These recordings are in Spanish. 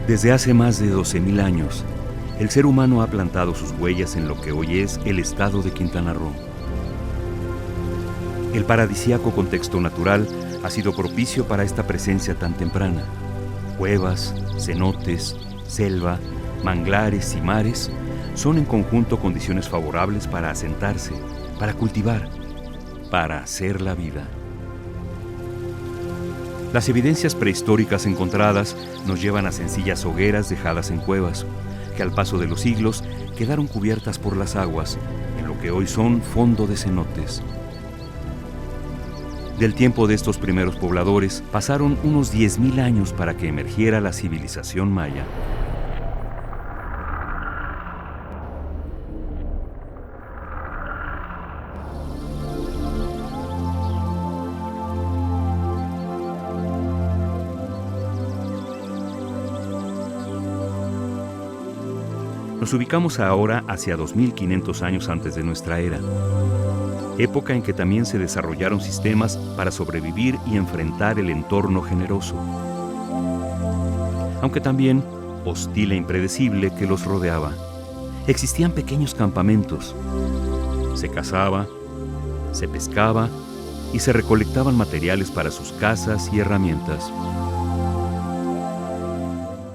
Desde hace más de 12,000 años, el ser humano ha plantado sus huellas en lo que hoy es el estado de Quintana Roo. El paradisíaco contexto natural ha sido propicio para esta presencia tan temprana. Cuevas, cenotes, selva, manglares y mares son en conjunto condiciones favorables para asentarse, para cultivar, para hacer la vida. Las evidencias prehistóricas encontradas nos llevan a sencillas hogueras dejadas en cuevas, que al paso de los siglos quedaron cubiertas por las aguas, en lo que hoy son fondo de cenotes. Del tiempo de estos primeros pobladores pasaron unos 10,000 años para que emergiera la civilización maya. Nos ubicamos ahora hacia 2,500 años antes de nuestra era, época en que también se desarrollaron sistemas para sobrevivir y enfrentar el entorno generoso, aunque también hostil e impredecible que los rodeaba. Existían pequeños campamentos, se cazaba, se pescaba y se recolectaban materiales para sus casas y herramientas.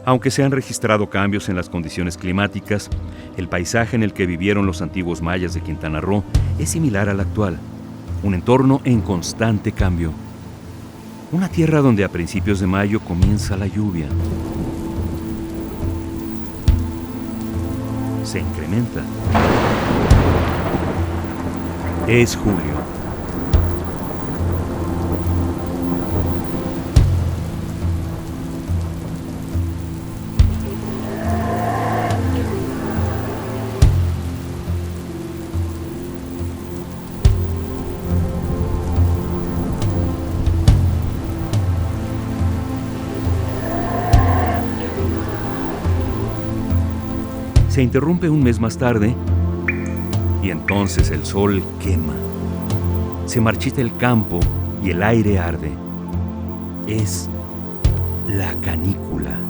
Aunque se han registrado cambios en las condiciones climáticas, el paisaje en el que vivieron los antiguos mayas de Quintana Roo es similar al actual, un entorno en constante cambio. Una tierra donde a principios de mayo comienza la lluvia. Se incrementa. Es julio. Se interrumpe un mes más tarde y entonces el sol quema. Se marchita el campo y el aire arde. Es la canícula.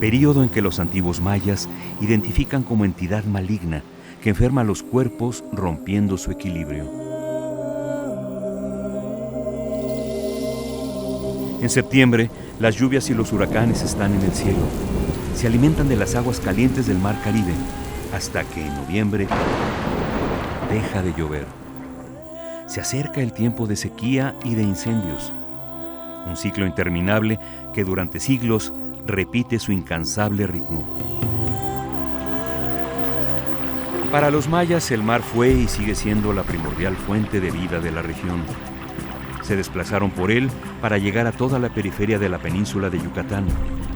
Período en que los antiguos mayas identifican como entidad maligna que enferma los cuerpos rompiendo su equilibrio. En septiembre, las lluvias y los huracanes están en el cielo. Se alimentan de las aguas calientes del Mar Caribe, hasta que en noviembre deja de llover. Se acerca el tiempo de sequía y de incendios. Un ciclo interminable que durante siglos repite su incansable ritmo. Para los mayas, el mar fue y sigue siendo la primordial fuente de vida de la región. Se desplazaron por él para llegar a toda la periferia de la península de Yucatán,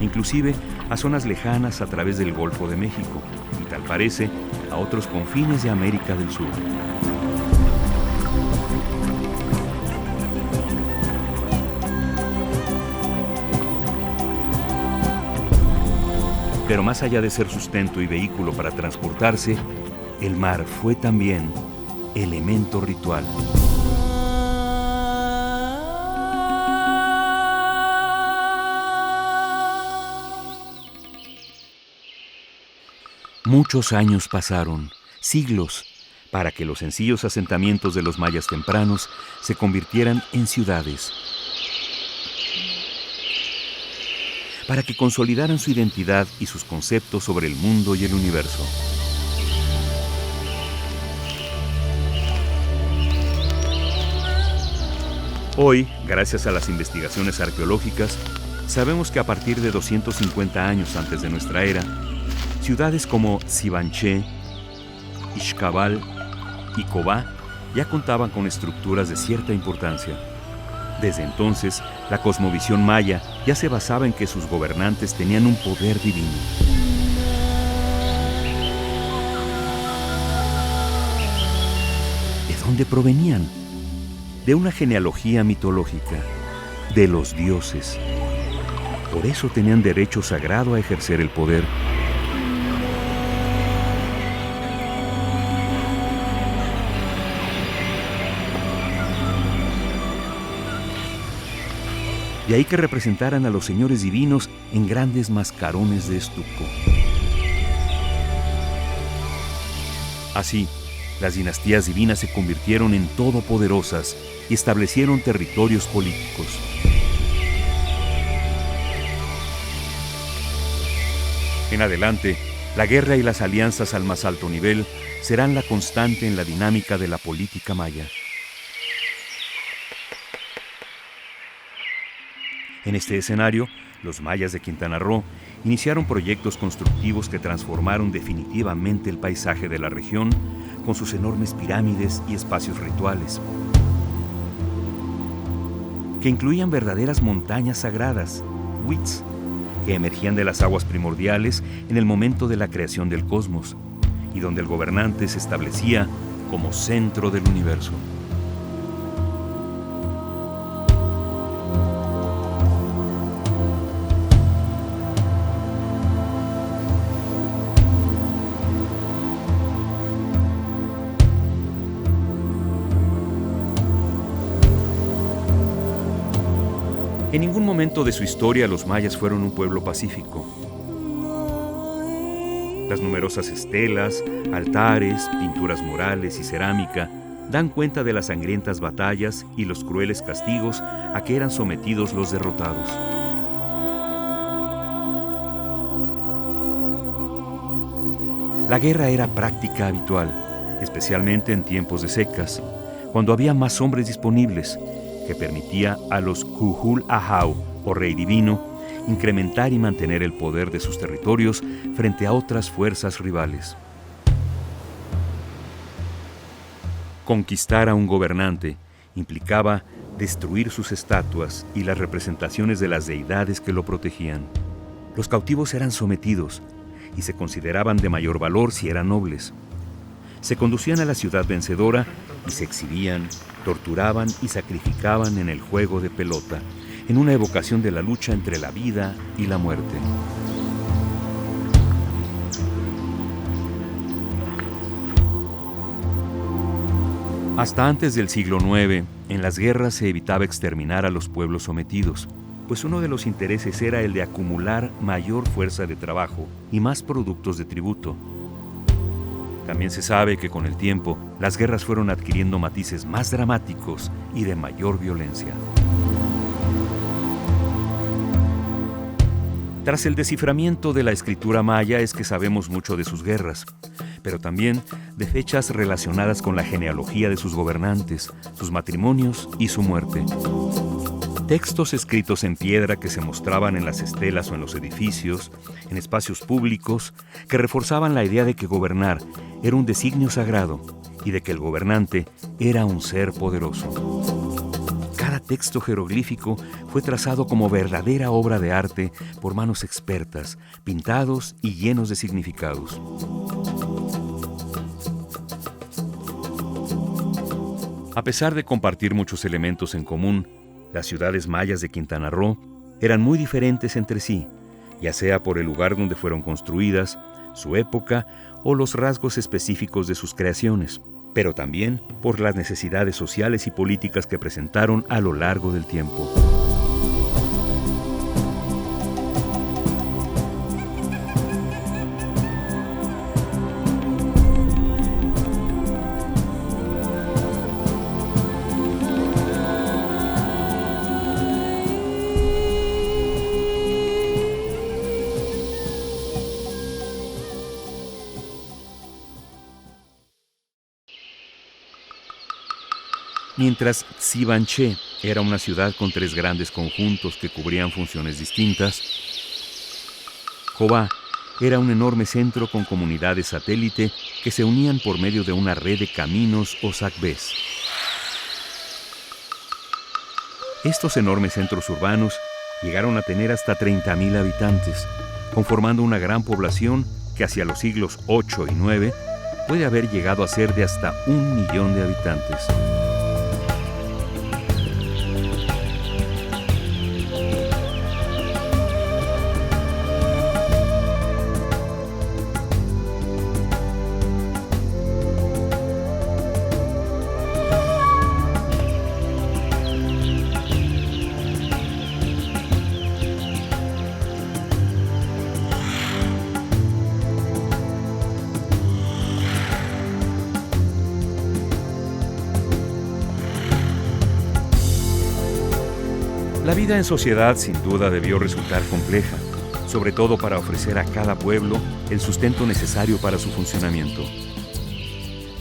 inclusive a zonas lejanas a través del Golfo de México y, tal parece, a otros confines de América del Sur. Pero más allá de ser sustento y vehículo para transportarse, el mar fue también elemento ritual. Muchos años pasaron, siglos, para que los sencillos asentamientos de los mayas tempranos se convirtieran en ciudades, para que consolidaran su identidad y sus conceptos sobre el mundo y el universo. Hoy, gracias a las investigaciones arqueológicas, sabemos que a partir de 250 años antes de nuestra era, ciudades como Sibanché, Ixcabal y Cobá ya contaban con estructuras de cierta importancia. Desde entonces, la cosmovisión maya ya se basaba en que sus gobernantes tenían un poder divino. ¿De dónde provenían? De una genealogía mitológica, de los dioses. Por eso tenían derecho sagrado a ejercer el poder. De ahí que representaran a los señores divinos en grandes mascarones de estuco. Así, las dinastías divinas se convirtieron en todopoderosas y establecieron territorios políticos. En adelante, la guerra y las alianzas al más alto nivel serán la constante en la dinámica de la política maya. En este escenario, los mayas de Quintana Roo iniciaron proyectos constructivos que transformaron definitivamente el paisaje de la región con sus enormes pirámides y espacios rituales, que incluían verdaderas montañas sagradas, huitz, que emergían de las aguas primordiales en el momento de la creación del cosmos, y donde el gobernante se establecía como centro del universo. En ningún momento de su historia los mayas fueron un pueblo pacífico. Las numerosas estelas, altares, pinturas murales y cerámica dan cuenta de las sangrientas batallas y los crueles castigos a que eran sometidos los derrotados. La guerra era práctica habitual, especialmente en tiempos de secas, cuando había más hombres disponibles, que permitía a los Cuhul Ahau, o rey divino, incrementar y mantener el poder de sus territorios frente a otras fuerzas rivales. Conquistar a un gobernante implicaba destruir sus estatuas y las representaciones de las deidades que lo protegían. Los cautivos eran sometidos y se consideraban de mayor valor si eran nobles. Se conducían a la ciudad vencedora y se exhibían, torturaban y sacrificaban en el juego de pelota, en una evocación de la lucha entre la vida y la muerte. Hasta antes del siglo IX, en las guerras se evitaba exterminar a los pueblos sometidos, pues uno de los intereses era el de acumular mayor fuerza de trabajo y más productos de tributo. También se sabe que con el tiempo, las guerras fueron adquiriendo matices más dramáticos y de mayor violencia. Tras el desciframiento de la escritura maya es que sabemos mucho de sus guerras, pero también de fechas relacionadas con la genealogía de sus gobernantes, sus matrimonios y su muerte. Textos escritos en piedra que se mostraban en las estelas o en los edificios, en espacios públicos, que reforzaban la idea de que gobernar era un designio sagrado y de que el gobernante era un ser poderoso. Cada texto jeroglífico fue trazado como verdadera obra de arte por manos expertas, pintados y llenos de significados. A pesar de compartir muchos elementos en común, las ciudades mayas de Quintana Roo eran muy diferentes entre sí, ya sea por el lugar donde fueron construidas, su época o los rasgos específicos de sus creaciones, pero también por las necesidades sociales y políticas que presentaron a lo largo del tiempo. Mientras Xivanché era una ciudad con 3 grandes conjuntos que cubrían funciones distintas, Jobá era un enorme centro con comunidades satélite que se unían por medio de una red de caminos o sacbés. Estos enormes centros urbanos llegaron a tener hasta 30,000 habitantes, conformando una gran población que hacia los siglos VIII y IX puede haber llegado a ser de hasta 1,000,000 de habitantes. La vida en sociedad sin duda debió resultar compleja, sobre todo para ofrecer a cada pueblo el sustento necesario para su funcionamiento.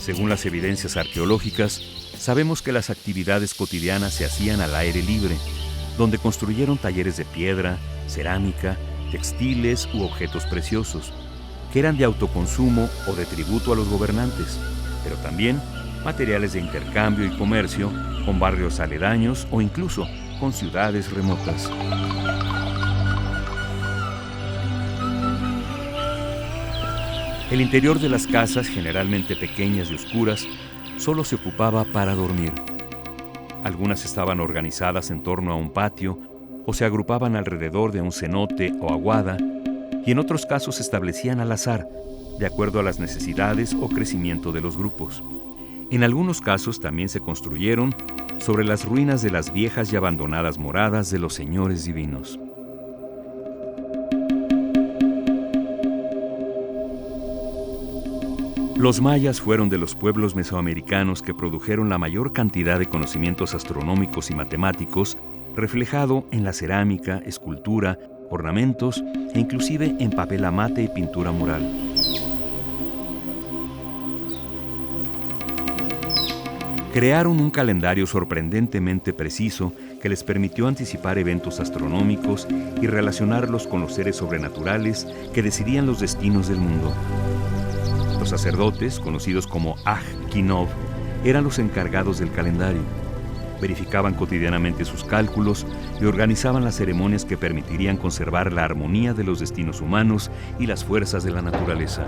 Según las evidencias arqueológicas, sabemos que las actividades cotidianas se hacían al aire libre, donde construyeron talleres de piedra, cerámica, textiles u objetos preciosos, que eran de autoconsumo o de tributo a los gobernantes, pero también materiales de intercambio y comercio con barrios aledaños o incluso con ciudades remotas. El interior de las casas, generalmente pequeñas y oscuras, solo se ocupaba para dormir. Algunas estaban organizadas en torno a un patio o se agrupaban alrededor de un cenote o aguada, y en otros casos se establecían al azar, de acuerdo a las necesidades o crecimiento de los grupos. En algunos casos también se construyeron sobre las ruinas de las viejas y abandonadas moradas de los señores divinos. Los mayas fueron de los pueblos mesoamericanos que produjeron la mayor cantidad de conocimientos astronómicos y matemáticos, reflejado en la cerámica, escultura, ornamentos e inclusive en papel amate y pintura mural. Crearon un calendario sorprendentemente preciso que les permitió anticipar eventos astronómicos y relacionarlos con los seres sobrenaturales que decidían los destinos del mundo. Los sacerdotes, conocidos como Aj-Kinov, eran los encargados del calendario. Verificaban cotidianamente sus cálculos y organizaban las ceremonias que permitirían conservar la armonía de los destinos humanos y las fuerzas de la naturaleza.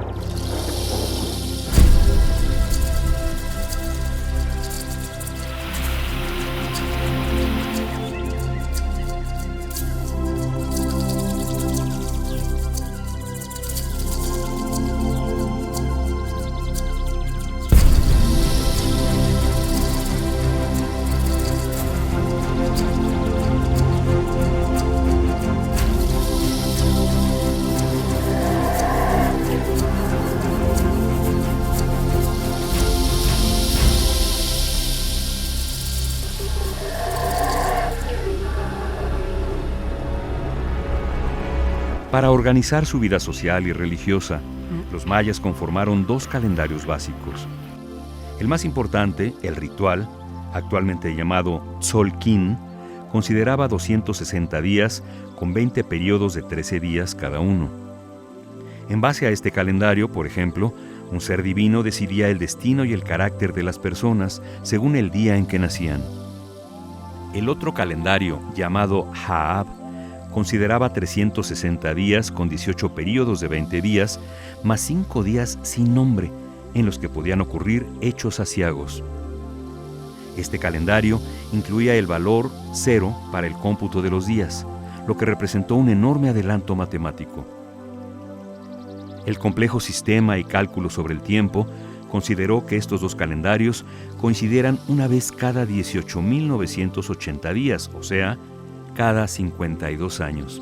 Para organizar su vida social y religiosa, los mayas conformaron dos calendarios básicos. El más importante, el ritual, actualmente llamado Tzolk'in, consideraba 260 días con 20 periodos de 13 días cada uno. En base a este calendario, por ejemplo, un ser divino decidía el destino y el carácter de las personas según el día en que nacían. El otro calendario, llamado Ha'ab, consideraba 360 días con 18 períodos de 20 días, más 5 días sin nombre, en los que podían ocurrir hechos aciagos. Este calendario incluía el valor 0 para el cómputo de los días, lo que representó un enorme adelanto matemático. El complejo sistema y cálculo sobre el tiempo consideró que estos dos calendarios coincidieran una vez cada 18.980 días, o sea, cada 52 años.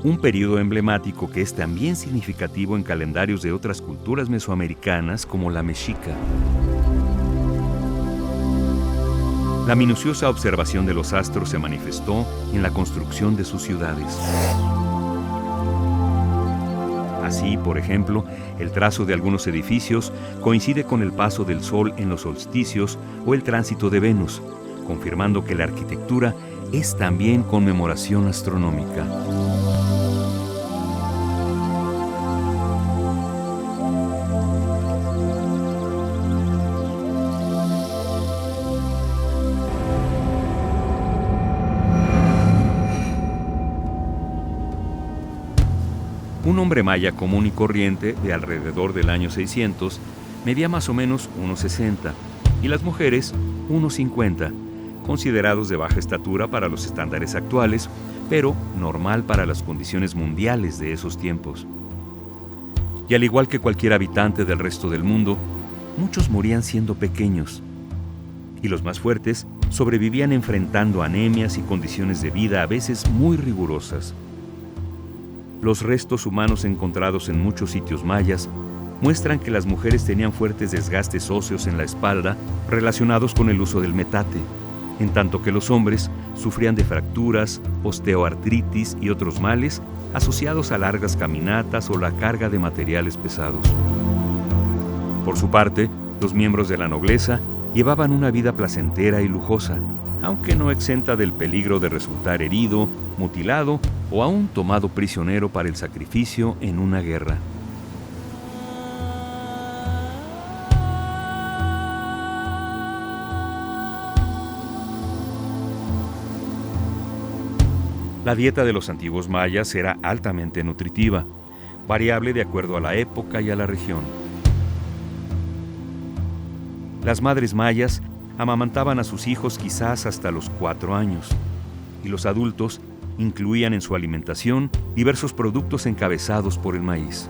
Un periodo emblemático que es también significativo en calendarios de otras culturas mesoamericanas como la mexica. La minuciosa observación de los astros se manifestó en la construcción de sus ciudades. Así, por ejemplo, el trazo de algunos edificios coincide con el paso del Sol en los solsticios o el tránsito de Venus, confirmando que la arquitectura es también conmemoración astronómica. Un hombre maya común y corriente de alrededor del año 600 medía más o menos 1,60 y las mujeres 1,50, considerados de baja estatura para los estándares actuales, pero normal para las condiciones mundiales de esos tiempos. Y al igual que cualquier habitante del resto del mundo, muchos morían siendo pequeños, y los más fuertes sobrevivían enfrentando anemias y condiciones de vida a veces muy rigurosas. Los restos humanos encontrados en muchos sitios mayas muestran que las mujeres tenían fuertes desgastes óseos en la espalda relacionados con el uso del metate, en tanto que los hombres sufrían de fracturas, osteoartritis y otros males asociados a largas caminatas o la carga de materiales pesados. Por su parte, los miembros de la nobleza llevaban una vida placentera y lujosa, aunque no exenta del peligro de resultar herido, mutilado o aún tomado prisionero para el sacrificio en una guerra. La dieta de los antiguos mayas era altamente nutritiva, variable de acuerdo a la época y a la región. Las madres mayas amamantaban a sus hijos quizás hasta los 4 años, y los adultos incluían en su alimentación diversos productos encabezados por el maíz.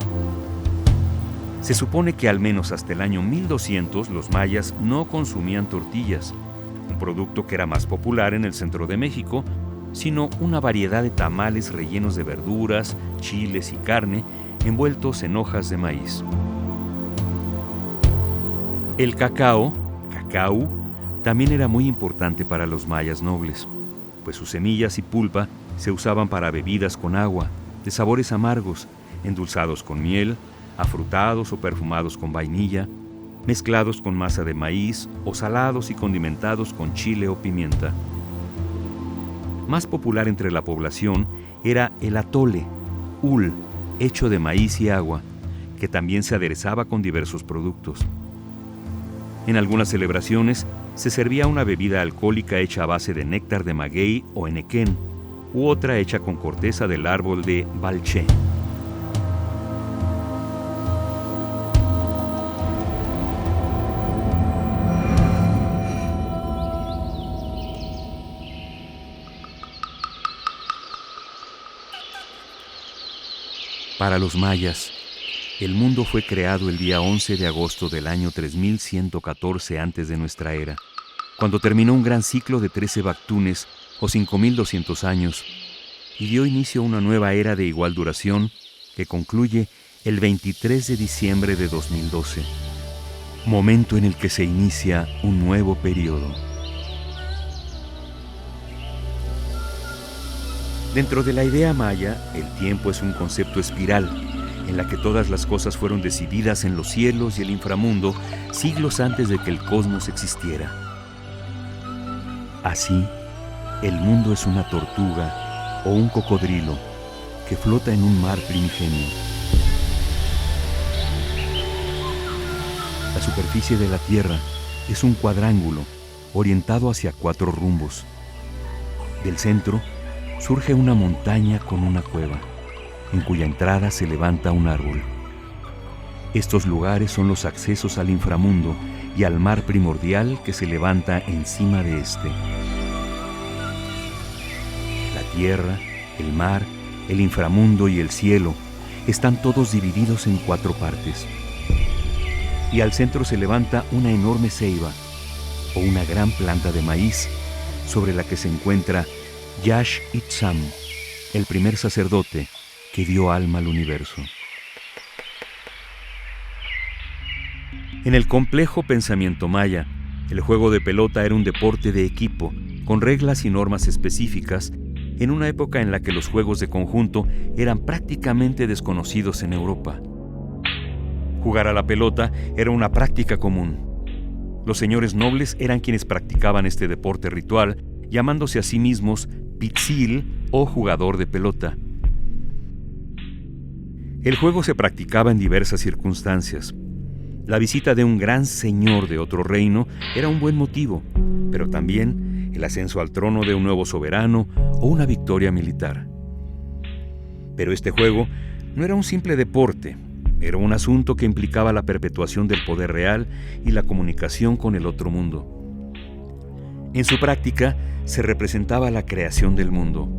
Se supone que al menos hasta el año 1200 los mayas no consumían tortillas, un producto que era más popular en el centro de México, sino una variedad de tamales rellenos de verduras, chiles y carne envueltos en hojas de maíz. El cacao, cacau, también era muy importante para los mayas nobles, pues sus semillas y pulpa se usaban para bebidas con agua, de sabores amargos, endulzados con miel, afrutados o perfumados con vainilla, mezclados con masa de maíz o salados y condimentados con chile o pimienta. Más popular entre la población era el atole, ul, hecho de maíz y agua, que también se aderezaba con diversos productos. En algunas celebraciones se servía una bebida alcohólica hecha a base de néctar de maguey o enequén, u otra hecha con corteza del árbol de balché. Para los mayas, el mundo fue creado el día 11 de agosto del año 3114 antes de nuestra era, cuando terminó un gran ciclo de 13 bactunes o 5200 años y dio inicio a una nueva era de igual duración que concluye el 23 de diciembre de 2012, momento en el que se inicia un nuevo periodo. Dentro de la idea maya, el tiempo es un concepto espiral, en la que todas las cosas fueron decididas en los cielos y el inframundo siglos antes de que el cosmos existiera. Así, el mundo es una tortuga o un cocodrilo que flota en un mar primigenio. La superficie de la Tierra es un cuadrángulo orientado hacia 4 rumbos. Del centro surge una montaña con una cueva, en cuya entrada se levanta un árbol. Estos lugares son los accesos al inframundo y al mar primordial que se levanta encima de este. La tierra, el mar, el inframundo y el cielo están todos divididos en 4 partes. Y al centro se levanta una enorme ceiba, o una gran planta de maíz, sobre la que se encuentra Yash Itzam, el primer sacerdote que dio alma al universo. En el complejo pensamiento maya, el juego de pelota era un deporte de equipo, con reglas y normas específicas, en una época en la que los juegos de conjunto eran prácticamente desconocidos en Europa. Jugar a la pelota era una práctica común. Los señores nobles eran quienes practicaban este deporte ritual, llamándose a sí mismos pitzil o jugador de pelota. El juego se practicaba en diversas circunstancias. La visita de un gran señor de otro reino era un buen motivo, pero también el ascenso al trono de un nuevo soberano o una victoria militar. Pero este juego no era un simple deporte, era un asunto que implicaba la perpetuación del poder real y la comunicación con el otro mundo. En su práctica se representaba la creación del mundo.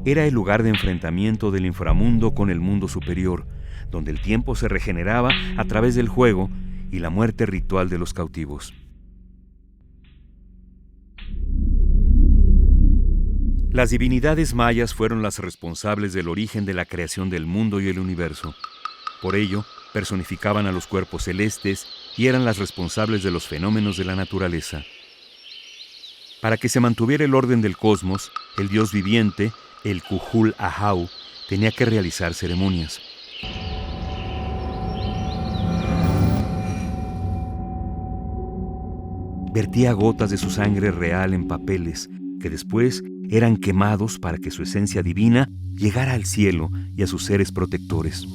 Era el lugar de enfrentamiento del inframundo con el mundo superior, donde el tiempo se regeneraba a través del juego y la muerte ritual de los cautivos. Las divinidades mayas fueron las responsables del origen de la creación del mundo y el universo. Por ello, personificaban a los cuerpos celestes y eran las responsables de los fenómenos de la naturaleza. Para que se mantuviera el orden del cosmos, el dios viviente, el Cujul Ahau, tenía que realizar ceremonias. Vertía gotas de su sangre real en papeles, que después eran quemados para que su esencia divina llegara al cielo y a sus seres protectores.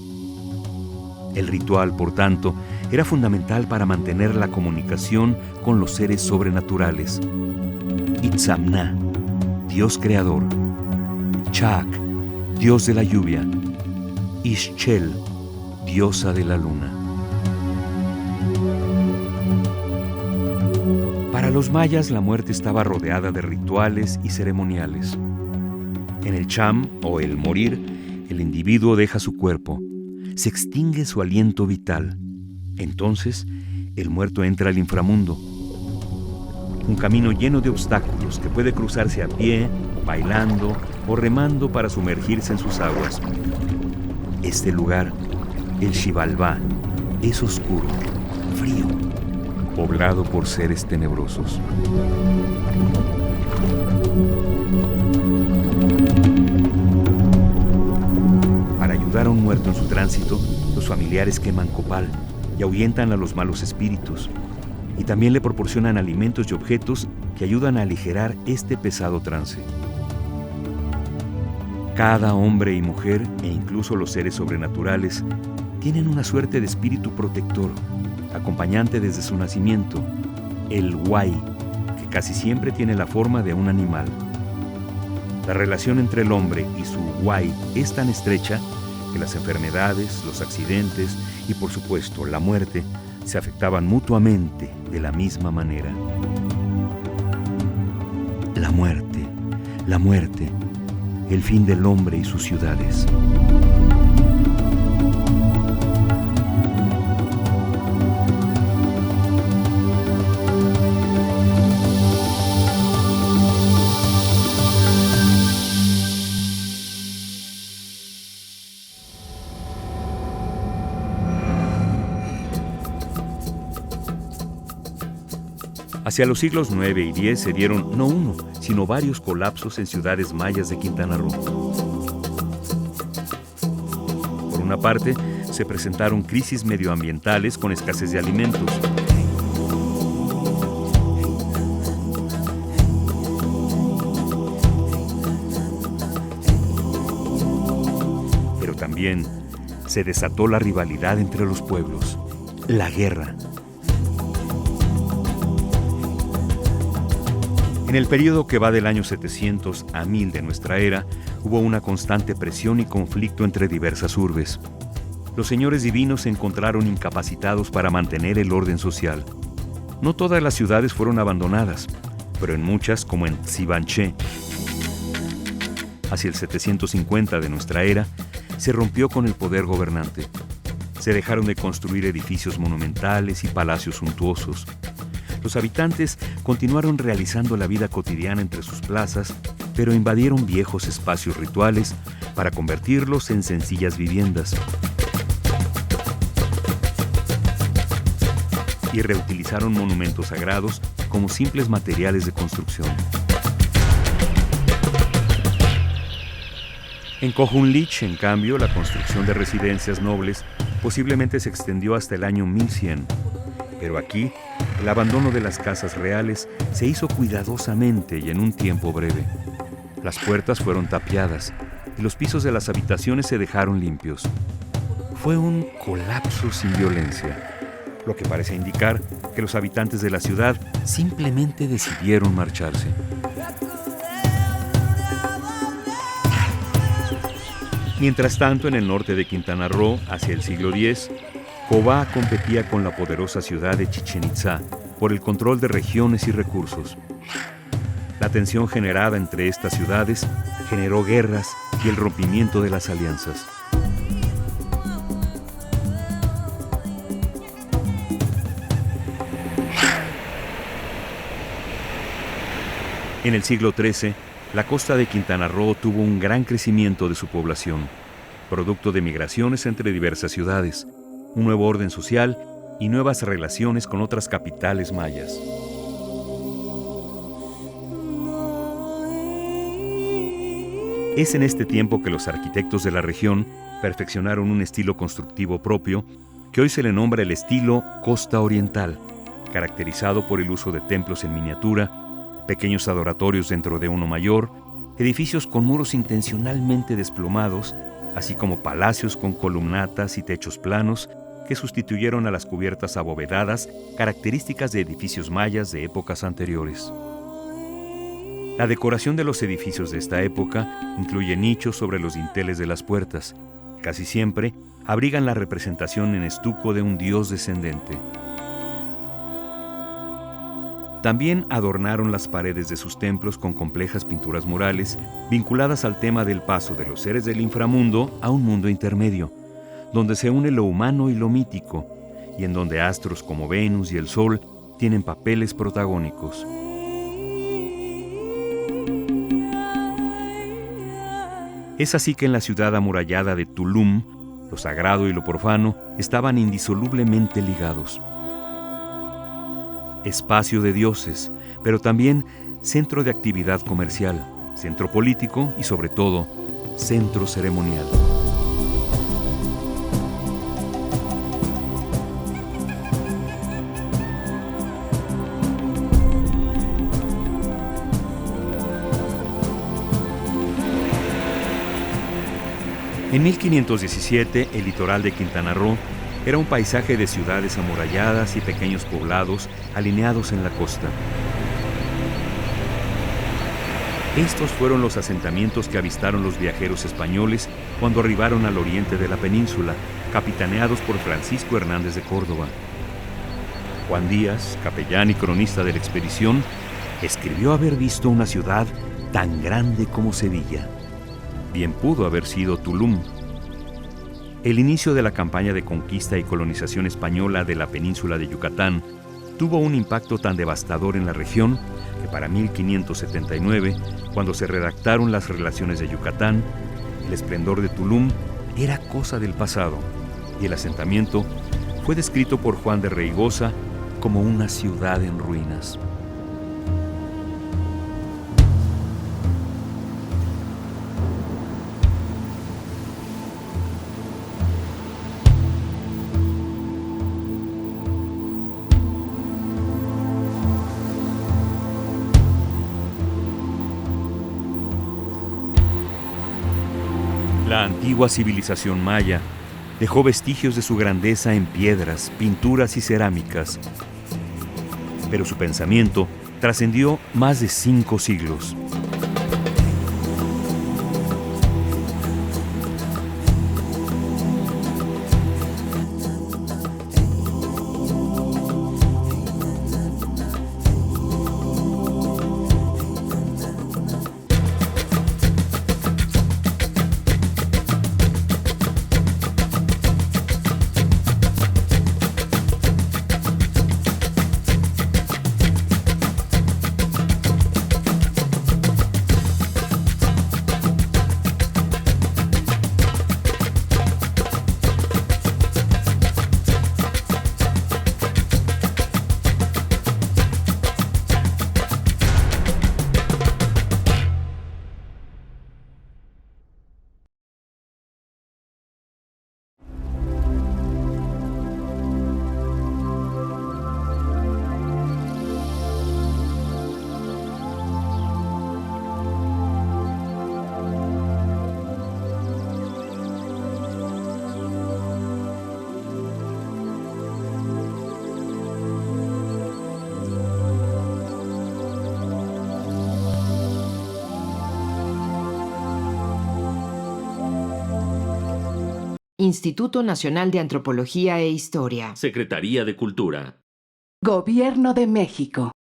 El ritual, por tanto, era fundamental para mantener la comunicación con los seres sobrenaturales. Itzamna, dios creador. Chak, dios de la lluvia. Ixchel, diosa de la luna. Para los mayas, la muerte estaba rodeada de rituales y ceremoniales. En el cham, o el morir, el individuo deja su cuerpo, se extingue su aliento vital. Entonces, el muerto entra al inframundo, un camino lleno de obstáculos que puede cruzarse a pie, bailando o remando para sumergirse en sus aguas. Este lugar, el Xibalbá, es oscuro, frío, poblado por seres tenebrosos. Para ayudar a un muerto en su tránsito, los familiares queman copal y ahuyentan a los malos espíritus, y también le proporcionan alimentos y objetos que ayudan a aligerar este pesado trance. Cada hombre y mujer, e incluso los seres sobrenaturales, tienen una suerte de espíritu protector, acompañante desde su nacimiento, el Huay, que casi siempre tiene la forma de un animal. La relación entre el hombre y su Huay es tan estrecha que las enfermedades, los accidentes y, por supuesto, la muerte se afectaban mutuamente de la misma manera. La muerte, el fin del hombre y sus ciudades. Hacia los siglos IX y X se dieron no uno, sino varios colapsos en ciudades mayas de Quintana Roo. Por una parte, se presentaron crisis medioambientales con escasez de alimentos. Pero también se desató la rivalidad entre los pueblos, la guerra. En el período que va del año 700 a 1000 de nuestra era, hubo una constante presión y conflicto entre diversas urbes. Los señores divinos se encontraron incapacitados para mantener el orden social. No todas las ciudades fueron abandonadas, pero en muchas, como en Tsibanché, hacia el 750 de nuestra era, se rompió con el poder gobernante. Se dejaron de construir edificios monumentales y palacios suntuosos. Los habitantes continuaron realizando la vida cotidiana entre sus plazas, pero invadieron viejos espacios rituales para convertirlos en sencillas viviendas. Y reutilizaron monumentos sagrados como simples materiales de construcción. En Cojuntlich, en cambio, la construcción de residencias nobles posiblemente se extendió hasta el año 1100. Pero aquí, el abandono de las casas reales se hizo cuidadosamente y en un tiempo breve. Las puertas fueron tapiadas y los pisos de las habitaciones se dejaron limpios. Fue un colapso sin violencia, lo que parece indicar que los habitantes de la ciudad simplemente decidieron marcharse. Mientras tanto, en el norte de Quintana Roo, hacia el siglo X, Cobá competía con la poderosa ciudad de Chichén Itzá por el control de regiones y recursos. La tensión generada entre estas ciudades generó guerras y el rompimiento de las alianzas. En el siglo XIII, la costa de Quintana Roo tuvo un gran crecimiento de su población, producto de migraciones entre diversas ciudades, un nuevo orden social y nuevas relaciones con otras capitales mayas. Es en este tiempo que los arquitectos de la región perfeccionaron un estilo constructivo propio que hoy se le nombra el estilo Costa Oriental, caracterizado por el uso de templos en miniatura, pequeños adoratorios dentro de uno mayor, edificios con muros intencionalmente desplomados, así como palacios con columnatas y techos planos que sustituyeron a las cubiertas abovedadas, características de edificios mayas de épocas anteriores. La decoración de los edificios de esta época incluye nichos sobre los dinteles de las puertas. Casi siempre abrigan la representación en estuco de un dios descendente. También adornaron las paredes de sus templos con complejas pinturas murales vinculadas al tema del paso de los seres del inframundo a un mundo intermedio, donde se une lo humano y lo mítico, y en donde astros como Venus y el Sol tienen papeles protagónicos. Es así que en la ciudad amurallada de Tulum, lo sagrado y lo profano estaban indisolublemente ligados. Espacio de dioses, pero también centro de actividad comercial, centro político y, sobre todo, centro ceremonial. En 1517, el litoral de Quintana Roo era un paisaje de ciudades amuralladas y pequeños poblados alineados en la costa. Estos fueron los asentamientos que avistaron los viajeros españoles cuando arribaron al oriente de la península, capitaneados por Francisco Hernández de Córdoba. Juan Díaz, capellán y cronista de la expedición, escribió haber visto una ciudad tan grande como Sevilla. Bien pudo haber sido Tulum. El inicio de la campaña de conquista y colonización española de la península de Yucatán tuvo un impacto tan devastador en la región que para 1579, cuando se redactaron las relaciones de Yucatán, el esplendor de Tulum era cosa del pasado y el asentamiento fue descrito por Juan de Reigosa como una ciudad en ruinas. La antigua civilización maya dejó vestigios de su grandeza en piedras, pinturas y cerámicas, pero su pensamiento trascendió más de 5 siglos. Instituto Nacional de Antropología e Historia. Secretaría de Cultura. Gobierno de México.